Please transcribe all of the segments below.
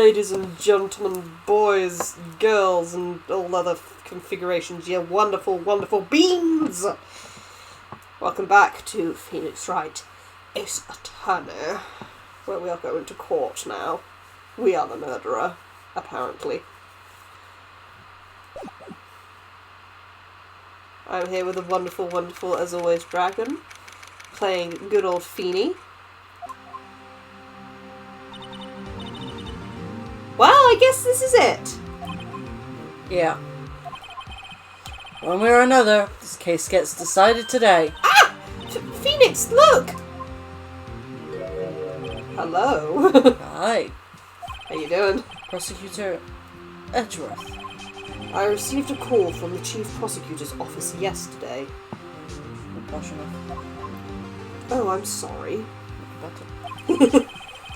ladies and gentlemen, boys, girls, and all other configurations, you wonderful, wonderful beings! Welcome back to Phoenix Wright, Ace Attorney, where we are going to court now. We are the murderer, apparently. I'm here with the wonderful, wonderful, as always, Dragon, playing good old Feeny. Well, I guess this is it. Yeah. One way or another, this case gets decided today. Ah! Phoenix, look! Hello. Hi. How you doing? Prosecutor Edgeworth. I received a call from the Chief Prosecutor's office yesterday. Oh, I'm sorry. Better.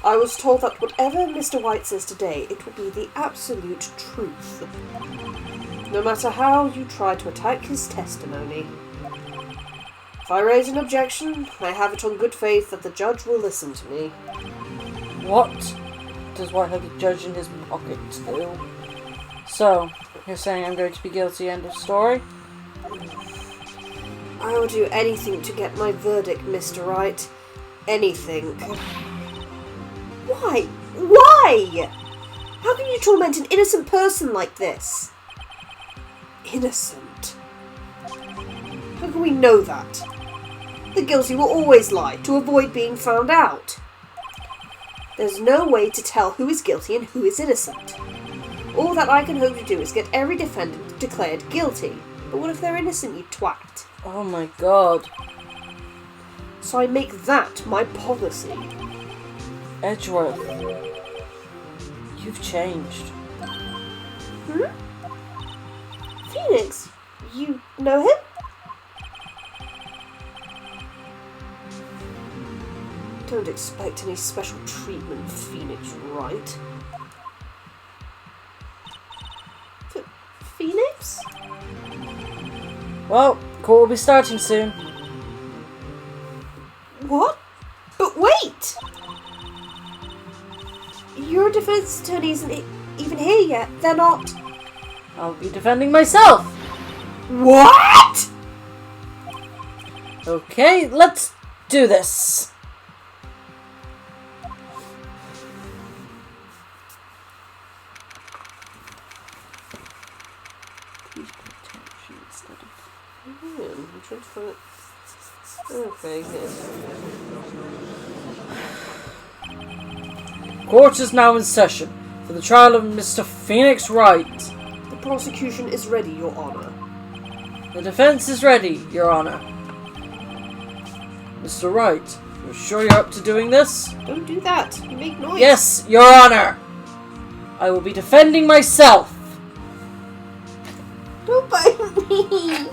I was told that whatever Mr. White says today, it will be the absolute truth. No matter how you try to attack his testimony. If I raise an objection, I have it on good faith that the judge will listen to me. What does White have the judge in his pocket do? So, you're saying I'm going to be guilty, end of story? I will do anything to get my verdict, Mr. Wright. Anything. Why? Why? How can you torment an innocent person like this? Innocent? How can we know that? The guilty will always lie to avoid being found out. There's no way to tell who is guilty and who is innocent. All that I can hope to do is get every defendant declared guilty. But what if they're innocent, you twat? Oh my god. So I make that my policy. Edgeworth. You've changed. Hmm? Phoenix, you know him? Don't expect any special treatment, Phoenix Wright. Phoenix? Well, court will be starting soon. What? But wait! Your defense attorney isn't even here yet. They're not. I'll be defending myself. What? Okay, let's do this. I'm trying to find it. Okay, here. Court is now in session for the trial of Mr. Phoenix Wright. The prosecution is ready, Your Honor. The defense is ready, Your Honor. Mr. Wright, you're sure you're up to doing this? Don't do that. You make noise. Yes, Your Honor. I will be defending myself. Don't bite me.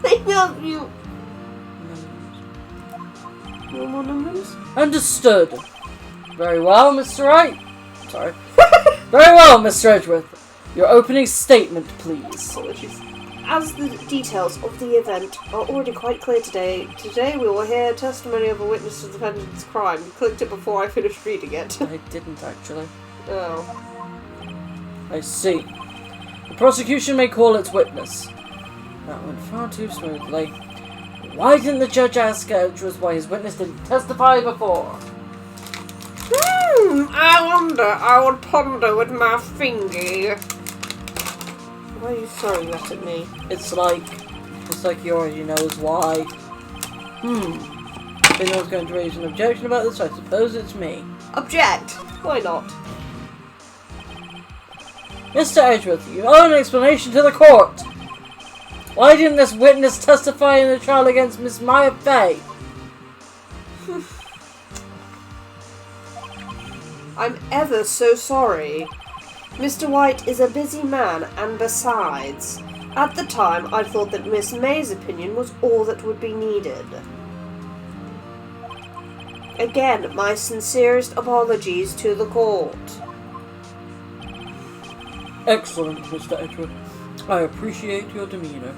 I love you. No more numbers? Understood. Very well, Mr. Wright. Sorry. Very well, Mr. Edgeworth. Your opening statement, please. Apologies. As the details of the event are already quite clear today we will hear testimony of a witness to the defendant's crime. You clicked it before I finished reading it. I didn't, actually. Oh. I see. The prosecution may call its witness. That went far too smoothly. Why didn't the judge ask Edgeworth why his witness didn't testify before? I would ponder with my finger. Why are you throwing that at me? It's like you already knows why. If anyone's going to raise an objection about this, I suppose it's me. Object! Why not? Mr. Edgeworth, you owe an explanation to the court. Why didn't this witness testify in the trial against Miss Maya Fay? I'm ever so sorry. Mr. White is a busy man, and besides, at the time I thought that Miss May's opinion was all that would be needed. Again, my sincerest apologies to the court. Excellent, Mr. Edgeworth. I appreciate your demeanor.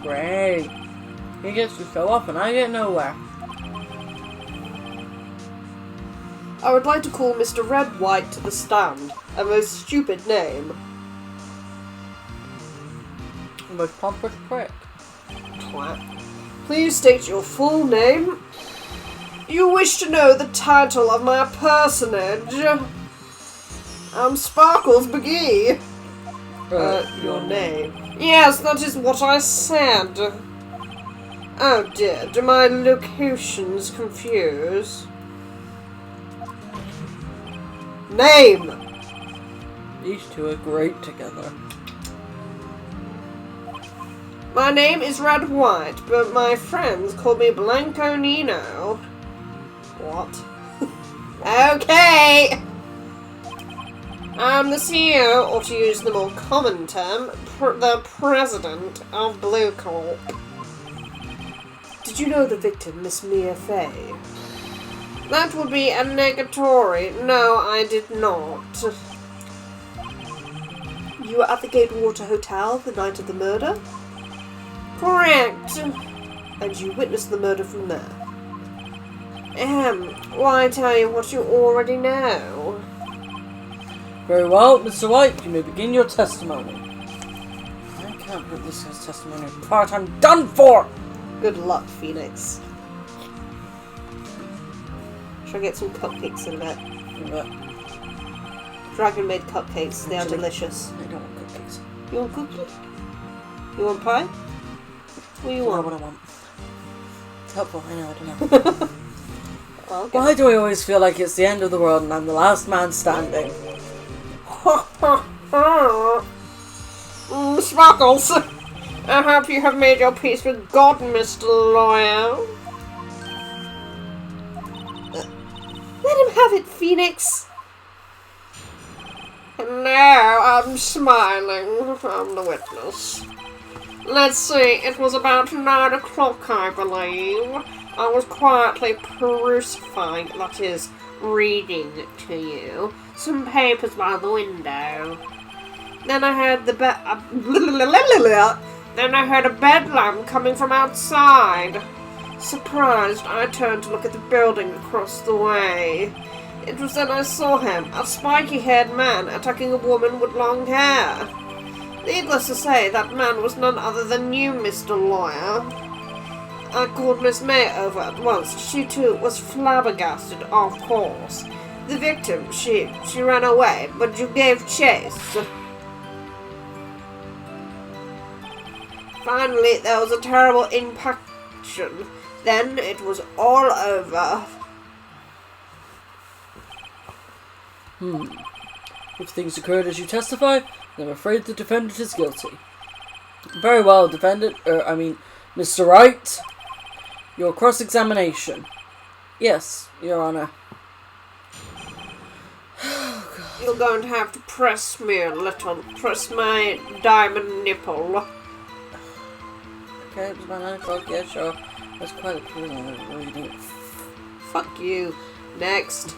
Great. He gets to show off and I get nowhere. I would like to call Mr. Red White to the stand. A most stupid name. The most pompous prick. Twat. Please state your full name. You wish to know the title of my personage? I'm Sparkles McGee. Your name. Yes, that is what I said. Oh dear, do my locutions confuse? Name! These two are great together. My name is Red White, but my friends call me Blanco Nino. What? Okay! I'm the CEO, or to use the more common term, the president of Blue Corp. Did you know the victim, Miss Mia Fey? That would be a negatory. No, I did not. You were at the Gatewater Hotel the night of the murder? Correct. And you witnessed the murder from there? Why tell you what you already know? Very well, Mr. White, you may begin your testimony. I can't put this as testimony apart. I'm done for! Good luck, Phoenix. Should I get some cupcakes in a bit? Dragon made cupcakes. They are delicious. I don't want cupcakes. You want cookie? You want pie? What do you want? What I want. It's helpful, I know, I don't know. Okay. Why do I always feel like it's the end of the world and I'm the last man standing? Sparkles! I hope you have made your peace with God, Mr. Lawyer. Let him have it, Phoenix. No, I'm smiling. I'm the witness. Let's see, it was about 9 o'clock, I believe. I was quietly perusing, that is, reading to you, some papers by the window. Then I heard Then I heard a bedlam coming from outside. Surprised, I turned to look at the building across the way. It was then I saw him, a spiky-haired man attacking a woman with long hair. Needless to say, that man was none other than you, Mr. Lawyer. I called Miss May over at once. She too was flabbergasted, of course. The victim, she ran away, but you gave chase. Finally, there was a terrible impaction. Then it was all over. If things occurred as you testify, then I'm afraid the defendant is guilty. Very well, defendant. Mr. Wright. Your cross-examination. Yes, Your Honor. You're going to have to press me a little. Press my diamond nipple. Okay, it was about 9 o'clock, yeah, sure. That's quite a prison reading. Fuck you. Next.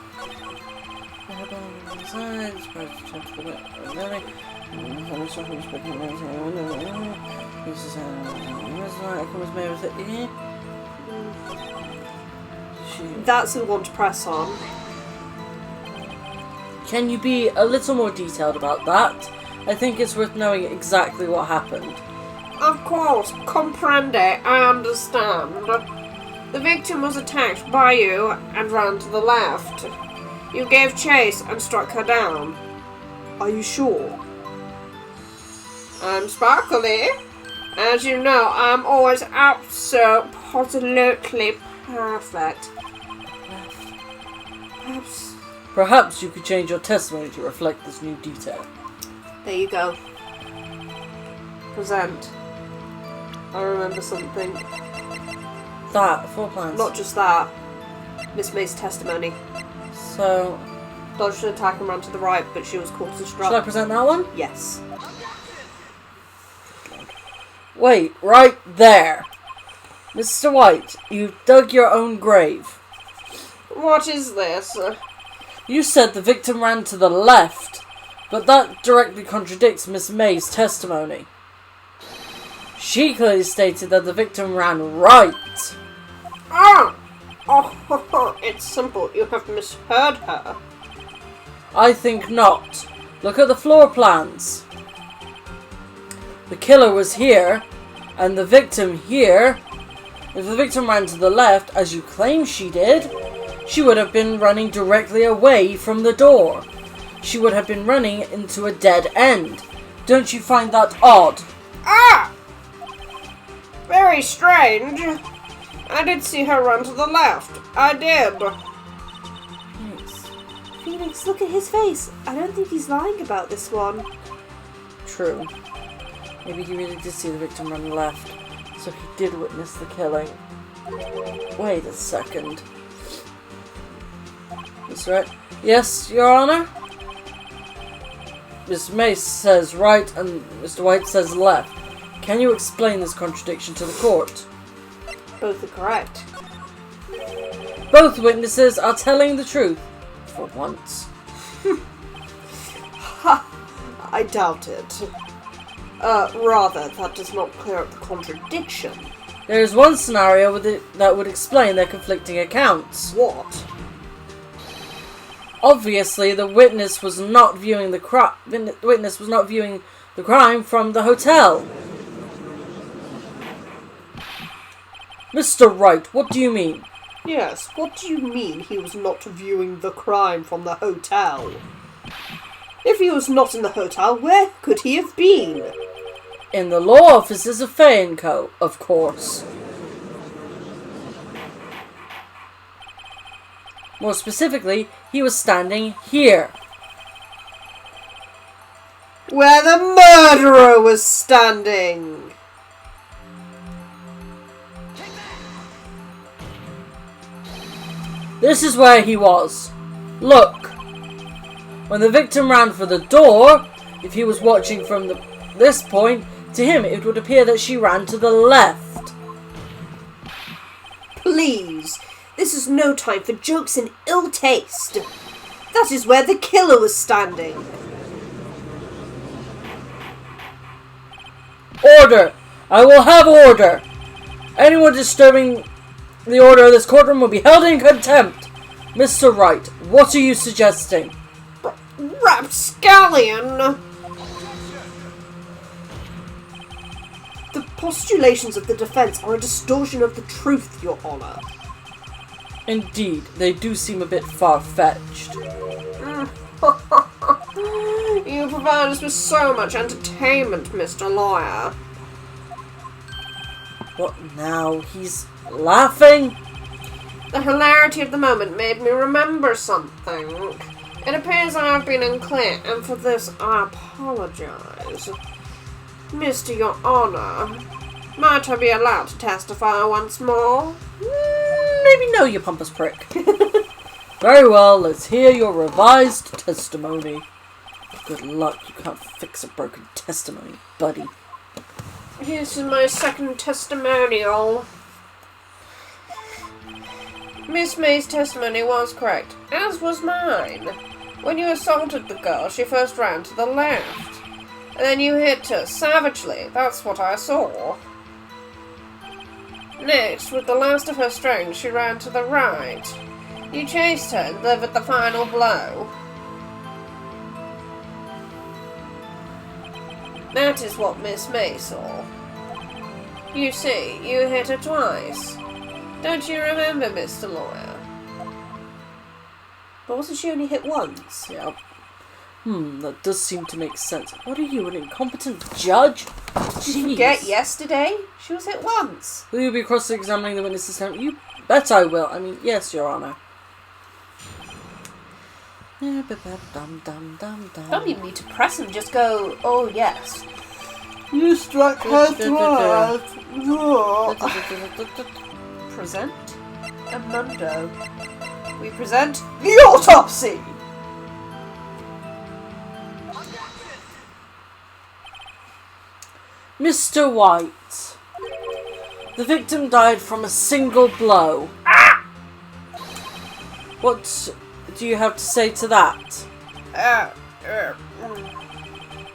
That's the one to press on. Can you be a little more detailed about that? I think it's worth knowing exactly what happened. Of course, comprende, I understand. The victim was attacked by you and ran to the left. You gave chase and struck her down. Are you sure? I'm sparkly. As you know, I'm always absolutely perfect. Perhaps you could change your testimony to reflect this new detail. There you go. Present. I remember something. That, 4 plans. Not just that. Miss May's testimony. So... dodged an attack and ran to the right, but she was caught and struck. Should I present that one? Yes. Wait, right there. Mr. White, you've dug your own grave. What is this? You said the victim ran to the left, but that directly contradicts Miss May's testimony. She clearly stated that the victim ran right. Ah! Oh, it's simple. You have misheard her. I think not. Look at the floor plans. The killer was here, and the victim here. If the victim ran to the left, as you claim she did, she would have been running directly away from the door. She would have been running into a dead end. Don't you find that odd? Ah! Very strange. I did see her run to the left. I did. Phoenix, look at his face. I don't think he's lying about this one. True. Maybe he really did see the victim run left, so he did witness the killing. Wait a second. That's right. Yes, Your Honor? Miss Mace says right and Mr. White says left. Can you explain this contradiction to the court? Both are correct. Both witnesses are telling the truth. For once. Ha! I doubt it. Rather, that does not clear up the contradiction. There is one scenario that would explain their conflicting accounts. What? Obviously, the witness was not viewing the crime from the hotel. Mr. Wright, what do you mean? Yes, what do you mean he was not viewing the crime from the hotel? If he was not in the hotel, where could he have been? In the law offices of Fay & Co., of course. More specifically, he was standing here. Where the murderer was standing! This is where he was. Look. When the victim ran for the door, if he was watching from this point, to him it would appear that she ran to the left. Please, this is no time for jokes and ill taste. That is where the killer was standing. Order! I will have order! Anyone disturbing the order of this courtroom will be held in contempt. Mr. Wright, what are you suggesting? Rapscallion! The postulations of the defense are a distortion of the truth, Your Honor. Indeed, they do seem a bit far-fetched. You provide us with so much entertainment, Mr. Lawyer. What now? He's laughing? The hilarity of the moment made me remember something. It appears I have been unclear, and for this I apologize. Mr. Your Honor, might I be allowed to testify once more? Maybe no, you pompous prick. Very well, let's hear your revised testimony. Good luck, you can't fix a broken testimony, buddy. This is my second testimonial. Miss May's testimony was correct, as was mine. When you assaulted the girl, she first ran to the left. And then you hit her savagely. That's what I saw. Next, with the last of her strength, she ran to the right. You chased her and delivered the final blow. That is what Miss May saw. You see, you hit her twice. Don't you remember, Mr. Lawyer? But wasn't she only hit once? Yeah. That does seem to make sense. What are you, an incompetent judge? Did you forget yesterday? She was hit once. Will you be cross-examining the witnesses? You bet I will. I mean, yes, Your Honor. Don't even need to press him, just go, oh yes. You struck her twice. Present a mundo. We present The autopsy! Mr. White, the victim died from a single blow. What do you have to say to that?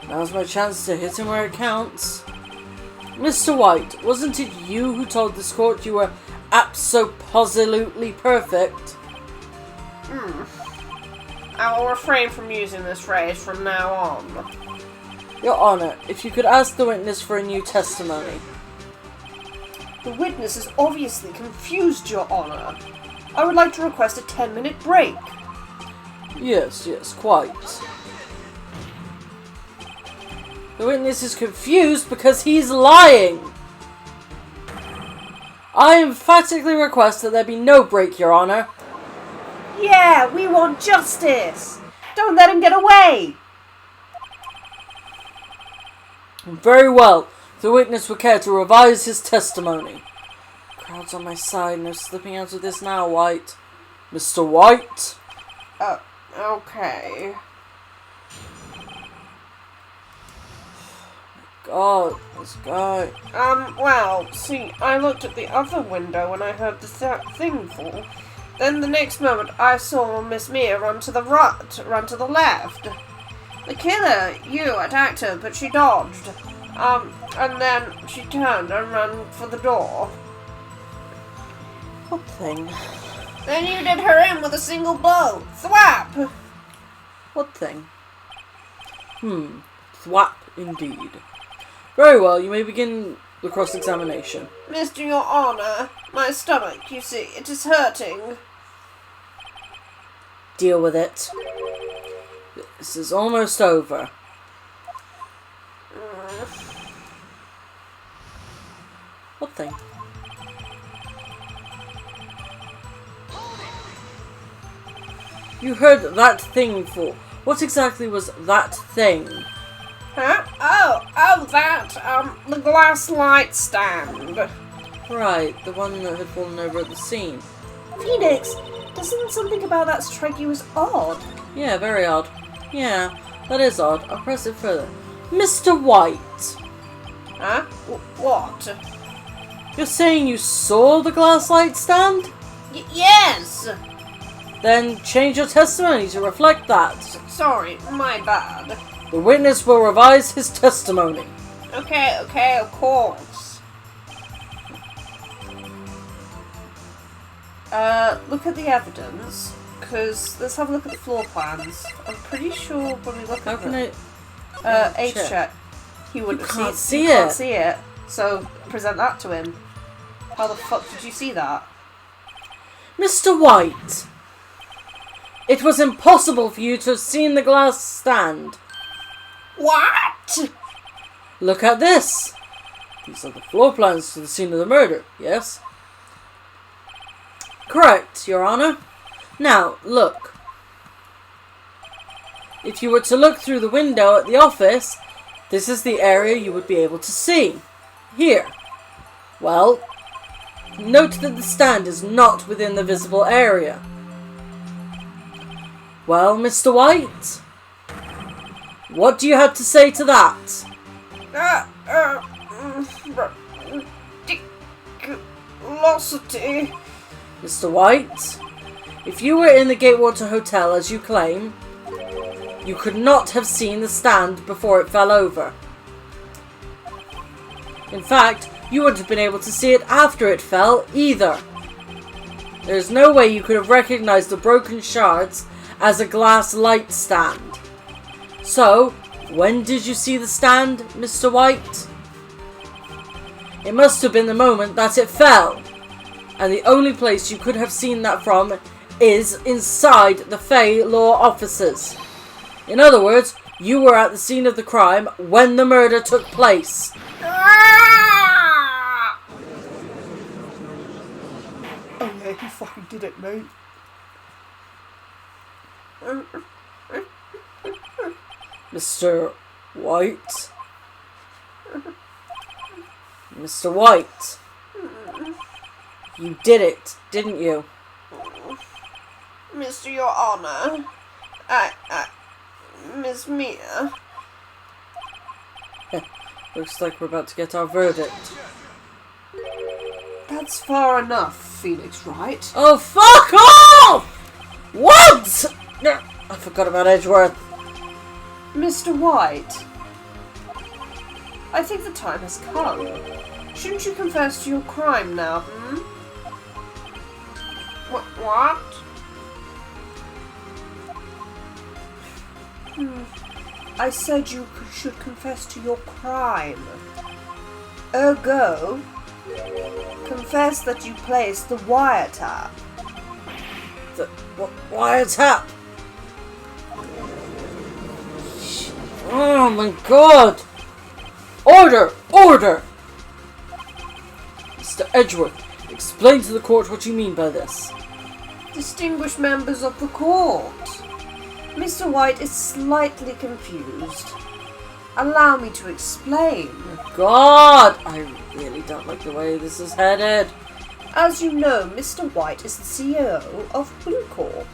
Now's my chance to hit him where it counts. Mr. White, wasn't it you who told this court you were abso-positively perfect. I will refrain from using this phrase from now on. Your Honor, if you could ask the witness for a new testimony. The witness is obviously confused, Your Honor. I would like to request a 10-minute break. Yes, quite. The witness is confused because he's lying. I emphatically request that there be no break, Your Honor. Yeah, we want justice! Don't let him get away! Very well. The witness would care to revise his testimony. Crowd's on my side. No slipping out of this now, White. Mr. White? Okay. God, this guy. Well, see, I looked at the other window when I heard the thing fall. Then the next moment I saw Miss Mia run to the left. The killer, you, attacked her, but she dodged. And then she turned and ran for the door. What thing? Then you did her in with a single blow. Thwap! What thing? Thwap indeed. Very well, you may begin the cross-examination. Mr. Your Honor, my stomach, you see, it is hurting. Deal with it. This is almost over. What thing? You heard that thing fall. What exactly was that thing? Huh? Oh, that, the glass light stand. Right, the one that had fallen over at the scene. Phoenix, doesn't something about that strike you as odd? Yeah, very odd. Yeah, that is odd. I'll press it further. Mr. White! Huh? What? You're saying you saw the glass light stand? Yes! Then change your testimony to reflect that. Sorry, my bad. The witness will revise his testimony. Okay, of course. Look at the evidence, because let's have a look at the floor plans. I'm pretty sure when we look at H check, he wouldn't can't see it. So present that to him. How the fuck did you see that? Mr. White! It was impossible for you to have seen the glass stand. What? Look at this. These are the floor plans to the scene of the murder, yes? Correct, Your Honor. Now, look. If you were to look through the window at the office, this is the area you would be able to see. Here. Well, note that the stand is not within the visible area. Well, Mr. White? What do you have to say to that? Ridiculosity. Mr. White, if you were in the Gatewater Hotel as you claim, you could not have seen the stand before it fell over. In fact, you wouldn't have been able to see it after it fell either. There is no way you could have recognized the broken shards as a glass light stand. So, when did you see the stand, Mr. White? It must have been the moment that it fell. And the only place you could have seen that from is inside the Fey Law offices. In other words, you were at the scene of the crime when the murder took place. Oh yeah, he fucking did it, mate. Mr. White? Mr. White? You did it, didn't you? Mr. Your Honor, Miss Mia. Looks like we're about to get our verdict. That's far enough, Phoenix, right? Oh, fuck off! What? I forgot about Edgeworth. Mr. White, I think the time has come. Shouldn't you confess to your crime now, What? I said you should confess to your crime. Ergo, confess that you placed the wiretap. The wiretap? Oh my god! Order! Order! Mr. Edgeworth, explain to the court what you mean by this. Distinguished members of the court, Mr. White is slightly confused. Allow me to explain. God! I really don't like the way this is headed. As you know, Mr. White is the CEO of Blue Corp.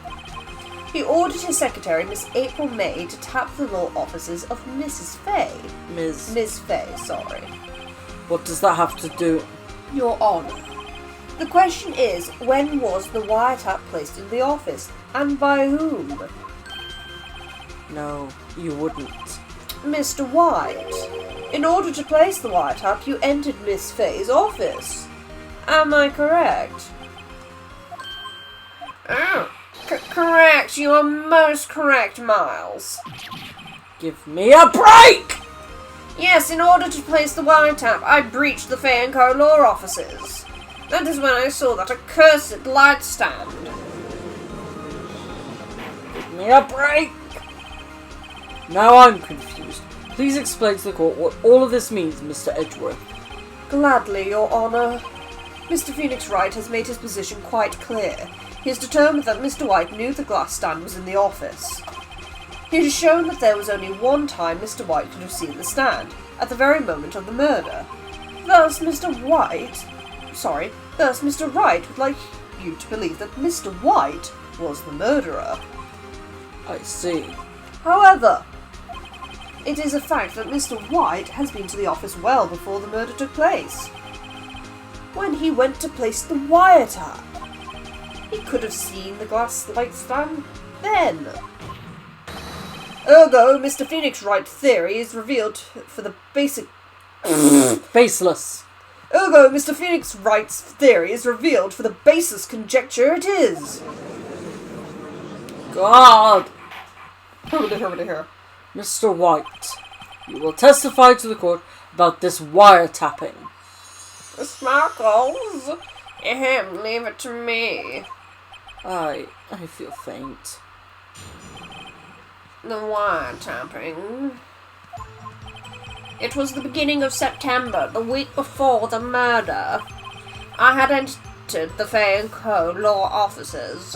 He ordered his secretary, Miss April May, to tap the law offices of Mrs. Fay. Miss Fay, sorry. What does that have to do? Your Honour. The question is, when was the wiretap placed in the office, and by whom? No, you wouldn't. Mr. White, in order to place the wiretap, you entered Miss Fay's office. Am I correct? Oh, correct. You are most correct, Miles. Give me a break! Yes, in order to place the wiretap, I breached the Fay & Co. law offices. That is when I saw that accursed light stand. Give me a break! Now I'm confused. Please explain to the court what all of this means, Mr. Edgeworth. Gladly, Your Honour. Mr. Phoenix Wright has made his position quite clear. He has determined that Mr. White knew the glass stand was in the office. He has shown that there was only one time Mr. White could have seen the stand, at the very moment of the murder. Thus, Mr. Wright would like you to believe that Mr. White was the murderer. I see. However, it is a fact that Mr. White has been to the office well before the murder took place. When he went to place the wiretap, he could have seen the glass light stand then. Ergo, Mr. Phoenix Wright's theory is revealed for the basic... Faceless. Ergo, Mr. Phoenix Wright's theory is revealed for the baseless conjecture it is. God! Here. Mr. White, you will testify to the court about this wiretapping. The sparkles. Leave it to me. I feel faint. The wiretapping. It was the beginning of September, the week before the murder. I had entered the Fay & Co. law offices.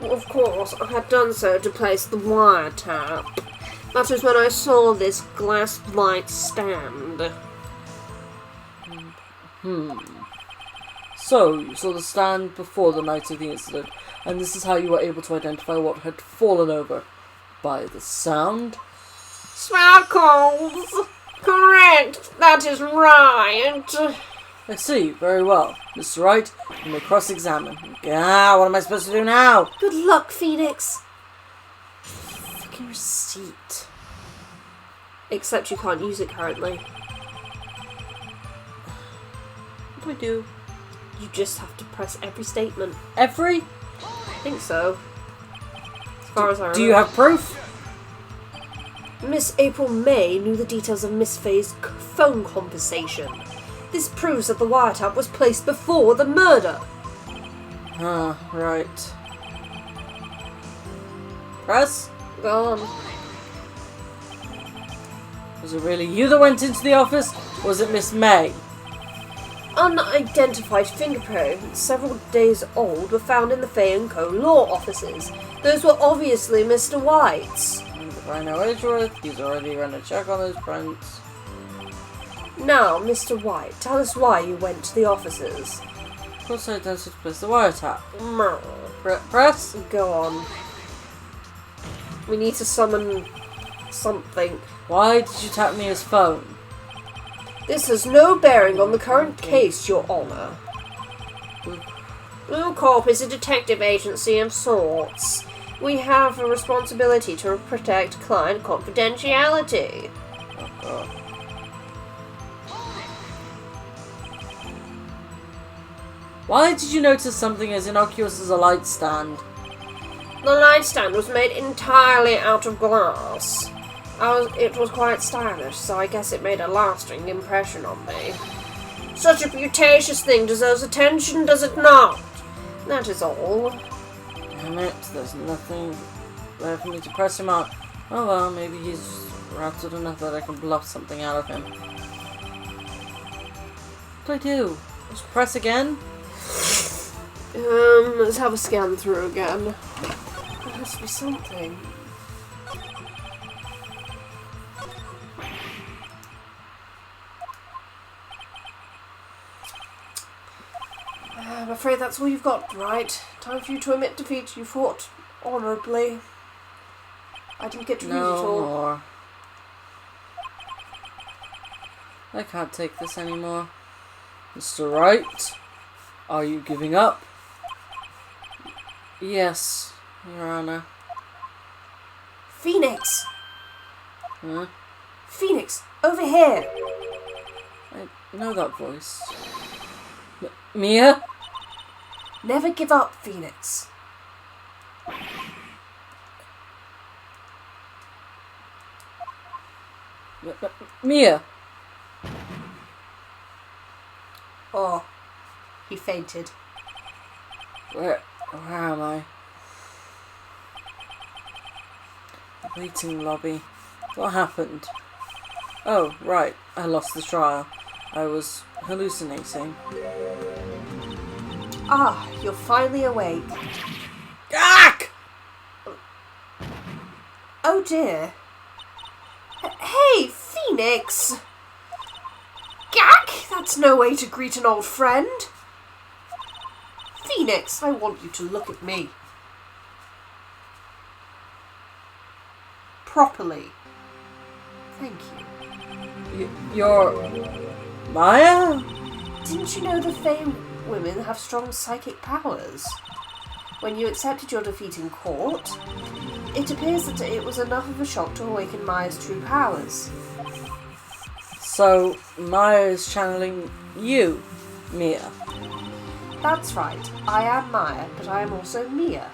Of course, I had done so to place the wiretap. That is when I saw this glass light stand. So, you saw the stand before the night of the incident, and this is how you were able to identify what had fallen over. By the sound? Sparkles! Correct! That is right! I see, very well. Mr. Wright, you may cross-examine. What am I supposed to do now? Good luck, Phoenix. Fucking receipt. Except you can't use it currently. What do we do? You just have to press every statement. Every? I think so. As far as I remember. Do you have proof? Miss April May knew the details of Miss Fay's phone conversation. This proves that the wiretap was placed before the murder. Right. Press? Go on. Was it really you that went into the office? Or was it Miss May? Unidentified fingerprints, several days old, were found in the Fay & Co. law offices. Those were obviously Mr. White's. And if I know Edgeworth, he's already run a check on those prints. Now, Mr. White, tell us why you went to the offices. Of course I identified to place the wiretap. Press? Go on. We need to summon something. Why did you tap me his phone? This has no bearing on the current case, Your Honour. Blue Corp is a detective agency of sorts. We have a responsibility to protect client confidentiality. Why did you notice something as innocuous as a light stand? The light stand was made entirely out of glass. It was quite stylish, so I guess it made a lasting impression on me. Such a beauteous thing deserves attention, does it not? That is all. Damn it, there's nothing there for me to press him on. Oh well, maybe he's rattled enough that I can bluff something out of him. What do I do? Just press again? Let's have a scan through again. There has to be something. I'm afraid that's all you've got, right? Time for you to admit defeat. You fought honourably. I didn't get to read it all. No more. I can't take this anymore. Mr. Wright, are you giving up? Yes, Your Honor. Phoenix! Huh? Phoenix, over here! I know that voice. Mia? Never give up, Phoenix. Mia? Oh, he fainted. Where am I? The waiting lobby. What happened? Oh, right. I lost the trial. I was hallucinating. Ah, you're finally awake. Gak! Oh dear. Hey, Phoenix! Gak! That's no way to greet an old friend. Phoenix, I want you to look at me. Properly. Thank you. You're... Maya? Didn't you know the Fey women have strong psychic powers? When you accepted your defeat in court, it appears that it was enough of a shock to awaken Maya's true powers. So, Maya is channeling you, Mia. That's right, I am Maya, but I am also Mia.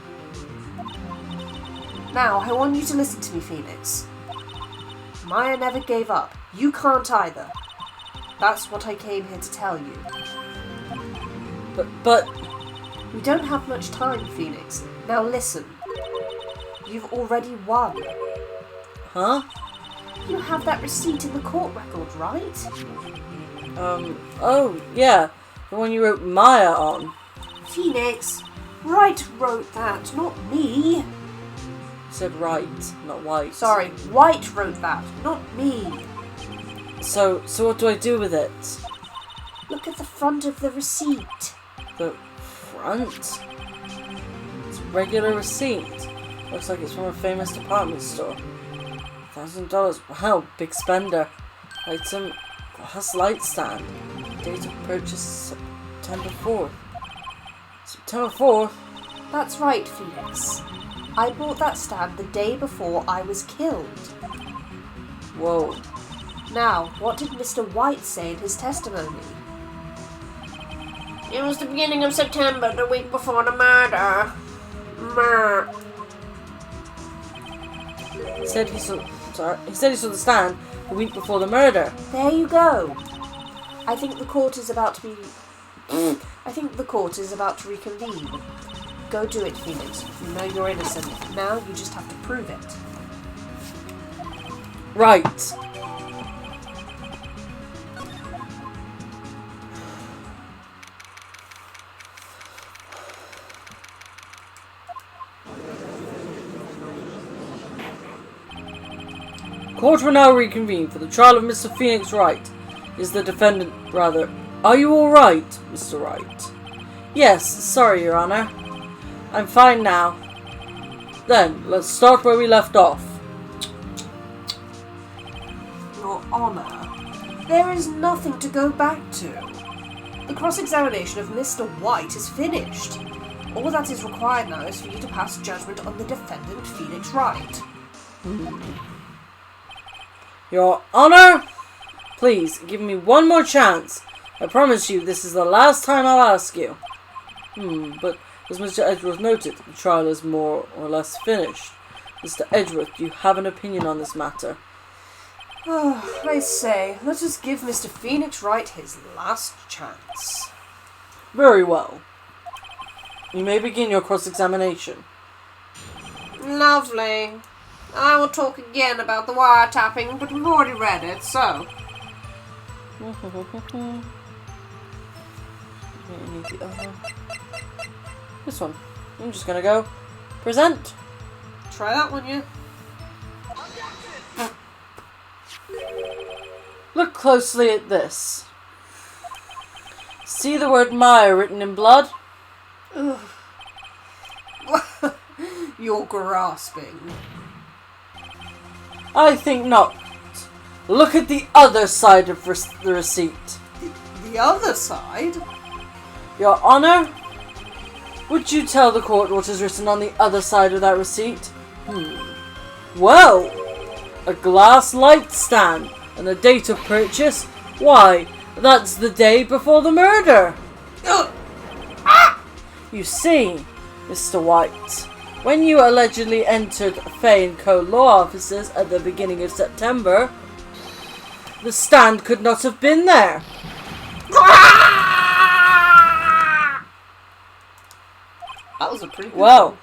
Now, I want you to listen to me, Phoenix. Maya never gave up. You can't either. That's what I came here to tell you. But... We don't have much time, Phoenix. Now listen. You've already won. Huh? You have that receipt in the court record, right? Oh, yeah. The one you wrote Maya on. Phoenix, Wright wrote that, not me. You said right, not white. Sorry, White wrote that, not me. So what do I do with it? Look at the front of the receipt. The front? It's a regular receipt. Looks like it's from a famous department store. $1,000. Wow, big spender. Item, glass light stand. Date of purchase, September 4th. September 4th? That's right, Phoenix. I bought that stand the day before I was killed. Whoa. Now, what did Mr. White say in his testimony? It was the beginning of September, the week before the murder. He said he saw the stand the week before the murder. There you go. I think the court is about to reconvene. Go do it, Phoenix. You know you're innocent. Now you just have to prove it. Right. Court will now reconvene for the trial of Mr. Phoenix Wright. Is the defendant, rather... Are you alright, Mr. Wright? Yes, sorry, Your Honor. I'm fine now. Then, let's start where we left off. Your Honour, there is nothing to go back to. The cross-examination of Mr. White is finished. All that is required now is for you to pass judgment on the defendant, Phoenix Wright. Your Honor, please give me one more chance. I promise you this is the last time I'll ask you. But as Mr. Edgeworth noted, the trial is more or less finished. Mr. Edgeworth, do you have an opinion on this matter? I say, let us give Mr. Phoenix Wright his last chance. Very well. You may begin your cross-examination. Lovely. I will talk again about the wiretapping, but we've already read it, so... This one. I'm just gonna go. Present. Try that one, yeah? Look closely at this. See the word Meyer written in blood? You're grasping. I think not. Look at the other side of the receipt. The other side? Your Honour, would you tell the court what is written on the other side of that receipt? Well, a glass light stand and a date of purchase. Why, that's the day before the murder. You see, Mr. White, when you allegedly entered Fay & Co. law offices at the beginning of September, the stand could not have been there. That was a pretty good Well, one.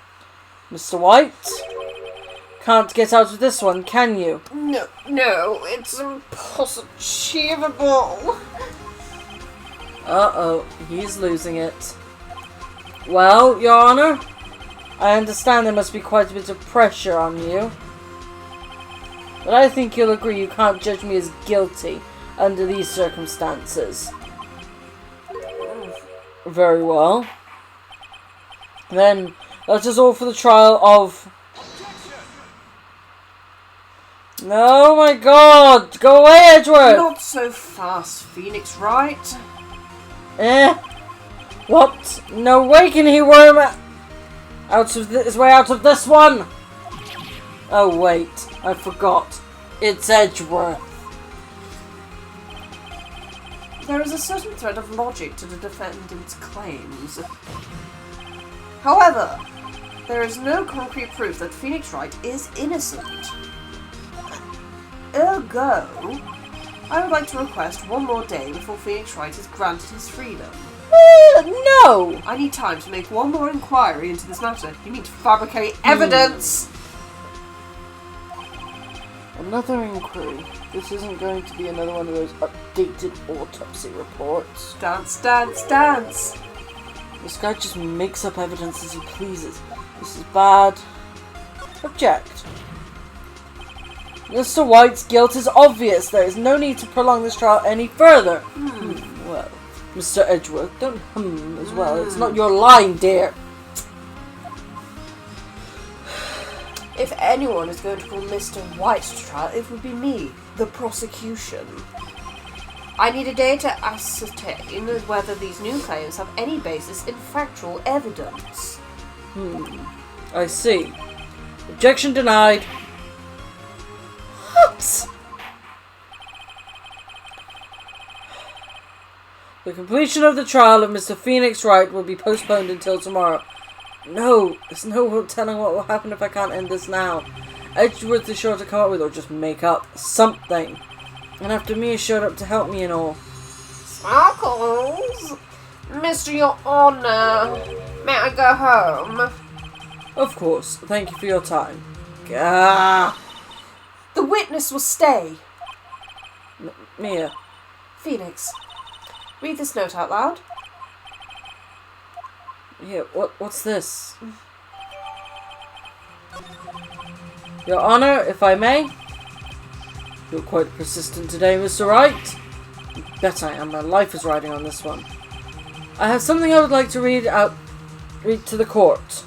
Mr. White, can't get out of this one, can you? No, it's impossible. Uh-oh, he's losing it. Well, Your Honour, I understand there must be quite a bit of pressure on you. But I think you'll agree you can't judge me as guilty under these circumstances. Very well. Then, that is all for the trial of... Oh my god! Go away, Edgeworth! Not so fast, Phoenix Wright. What? No way can he worm his way out of this one! Oh wait, I forgot. It's Edgeworth. There is a certain thread of logic to the defendant's claims. However, there is no concrete proof that Phoenix Wright is innocent. Ergo, I would like to request one more day before Phoenix Wright is granted his freedom. No! I need time to make one more inquiry into this matter. You need to fabricate evidence! Another inquiry. This isn't going to be another one of those updated autopsy reports. Dance, dance, dance! This guy just makes up evidence as he pleases. This is bad. Object. Mr. White's guilt is obvious. There is no need to prolong this trial any further. Well, Mr. Edgeworth, don't as well. It's not your line, dear. If anyone is going to call Mr. White to trial, it would be me, the prosecution. I need a day to ascertain whether these new claims have any basis in factual evidence. I see. Objection denied. What? The completion of the trial of Mr. Phoenix Wright will be postponed until tomorrow. No, there's no telling what will happen if I can't end this now. Edgeworth is sure to come up with or just make up something. And after Mia showed up to help me and all. Sparkles! Mr. Your Honour, may I go home? Of course, thank you for your time. Gah! The witness will stay. Mia. Phoenix, read this note out loud. Yeah, what's this? Your Honour, if I may? You're quite persistent today, Mr. Wright. You bet I am. My life is riding on this one. I have something I would like to read to the court.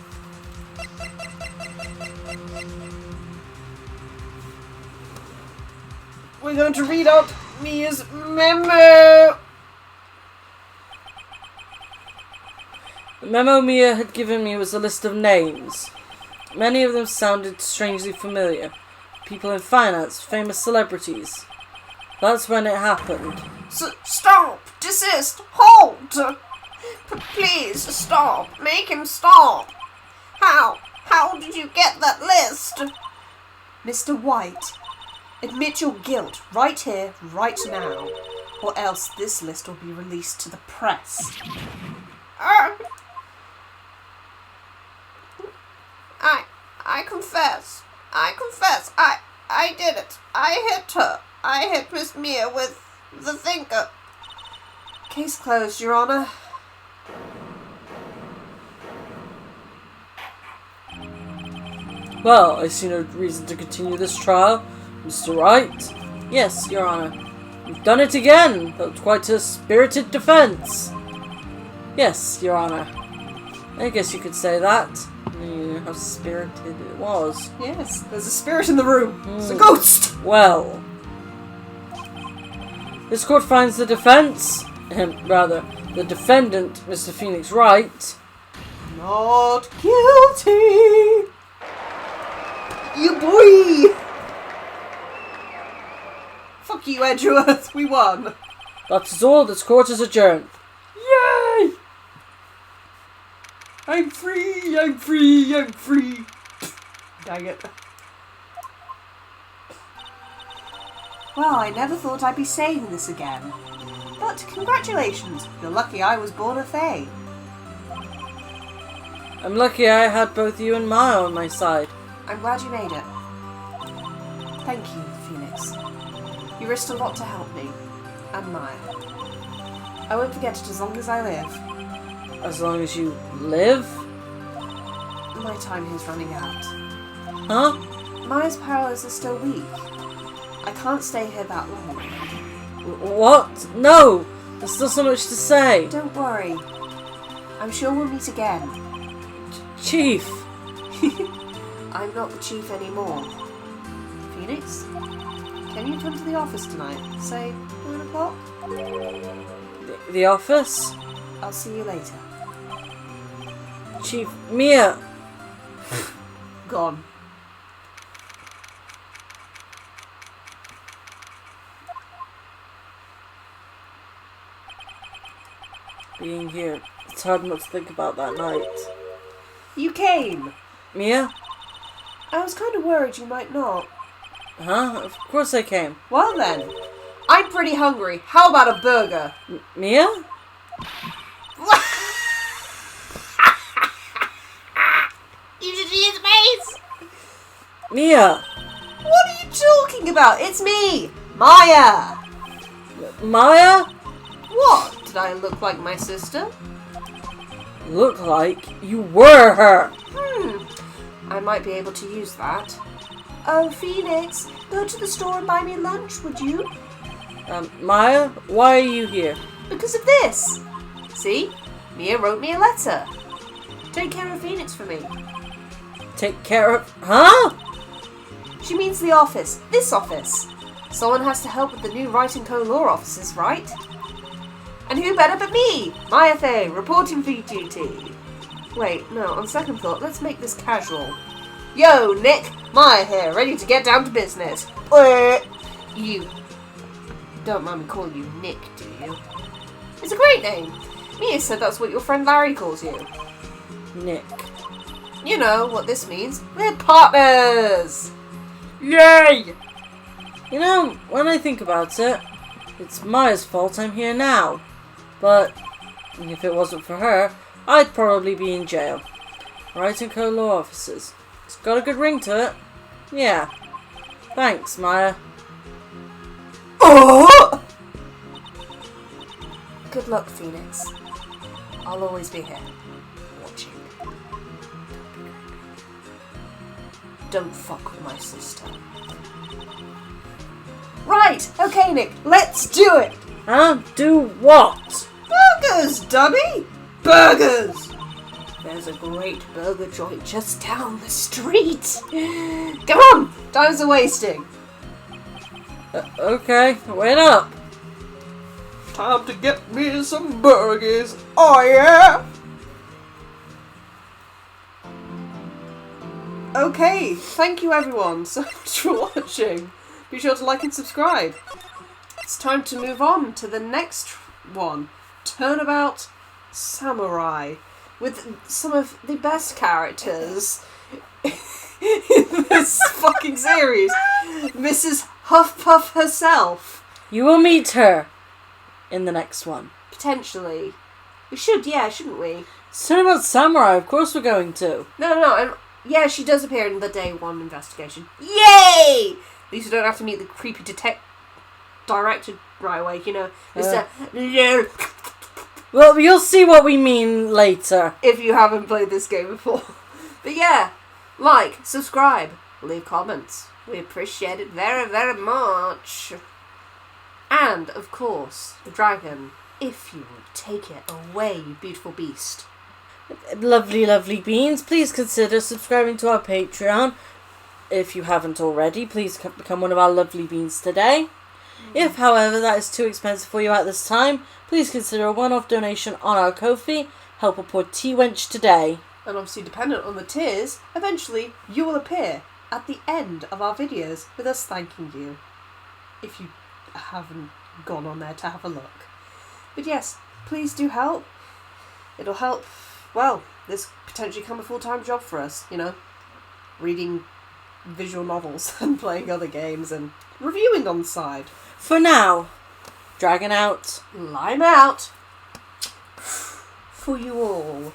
We're going to read out Mia's memo. The memo Mia had given me was a list of names. Many of them sounded strangely familiar. People in finance, famous celebrities. That's when it happened. Stop! Desist! Halt! Please stop. Make him stop. How did you get that list? Mr. White, admit your guilt right here, right now, or else this list will be released to the press. I confess. I did it. I hit her. I hit Miss Mia with the thinker. Case closed, Your Honor. Well, I see no reason to continue this trial. Mr. Wright? Yes, Your Honor. You've done it again! That was quite a spirited defense. Yes, Your Honor. I guess you could say that. You know how spirited it was. Yes, there's a spirit in the room. It's a ghost! Well. This court finds the defense, the defendant, Mr. Phoenix Wright, not guilty! You boy! Fuck you, Edgeworth. We won. That is all. This court is adjourned. Yay! I'm free, I'm free, I'm free. Dang it. Well, I never thought I'd be saying this again. But congratulations. You're lucky I was born a fae. I'm lucky I had both you and Maya on my side. I'm glad you made it. Thank you, Phoenix. You risked a lot to help me. And Maya. I won't forget it as long as I live. As long as you live? My time here's running out. Huh? Maya's powers are still weak. I can't stay here that long. What? No! There's still so much to say. Don't worry. I'm sure we'll meet again. Chief! I'm not the chief anymore. Phoenix? Can you come to the office tonight? Say 9 o'clock? The office? I'll see you later. Chief Mia! Gone. Being here, it's hard not to think about that night. You came! Mia? I was kind of worried you might not. Huh? Of course I came. Well then, I'm pretty hungry. How about a burger? Mia? You should see his face! Mia! What are you talking about? It's me! Maya! Maya? What? Did I look like my sister? Look like you were her! I might be able to use that. Oh, Phoenix, go to the store and buy me lunch, would you? Maya, why are you here? Because of this. See? Mia wrote me a letter. Take care of Phoenix for me. Take care of... Huh? She means the office. This office. Someone has to help with the new Wright & Co. law offices, right? And who better but me? Maya Fay, reporting for duty. Wait, no, on second thought, let's make this casual. Yo, Nick! Maya here, ready to get down to business. You don't mind me calling you Nick, do you? It's a great name. Mia said that's what your friend Larry calls you. Nick. You know what this means. We're partners! Yay! You know, when I think about it, it's Maya's fault I'm here now. But if it wasn't for her, I'd probably be in jail. Wright & Co. law offices. It's got a good ring to it. Yeah. Thanks, Maya. Oh! Good luck, Phoenix. I'll always be here, watching. Don't fuck with my sister. Right, okay, Nick, let's do it! Huh? Do what? Burgers, dummy! Burgers! There's a great burger joint just down the street. Come on, time's a wasting. Okay, wait up. Time to get me some burgers. Oh yeah! Okay, thank you everyone so much for watching. Be sure to like and subscribe. It's time to move on to the next one. Turnabout samurai with some of the best characters in this fucking series. Mrs. Huffpuff herself. You will meet her in the next one. Potentially. We should, yeah, shouldn't we? It's not about samurai, of course we're going to. No, and yeah, she does appear in the day one investigation. Yay! At least we don't have to meet the creepy director right away, you know. Mr. Well, you'll see what we mean later. If you haven't played this game before. But yeah, like, subscribe, leave comments. We appreciate it very, very much. And, of course, the dragon, if you would take it away, you beautiful beast. Lovely, lovely beans. Please consider subscribing to our Patreon. If you haven't already, please become one of our lovely beans today. If, however, that is too expensive for you at this time, please consider a one-off donation on our Ko-fi. Help a poor tea wench today. And obviously, dependent on the tiers, eventually you will appear at the end of our videos with us thanking you. If you haven't gone on there to have a look. But yes, please do help. It'll help, well, this potentially become a full-time job for us, you know. Reading visual novels and playing other games and reviewing on the side. For now, dragon out. Lime out. For you all.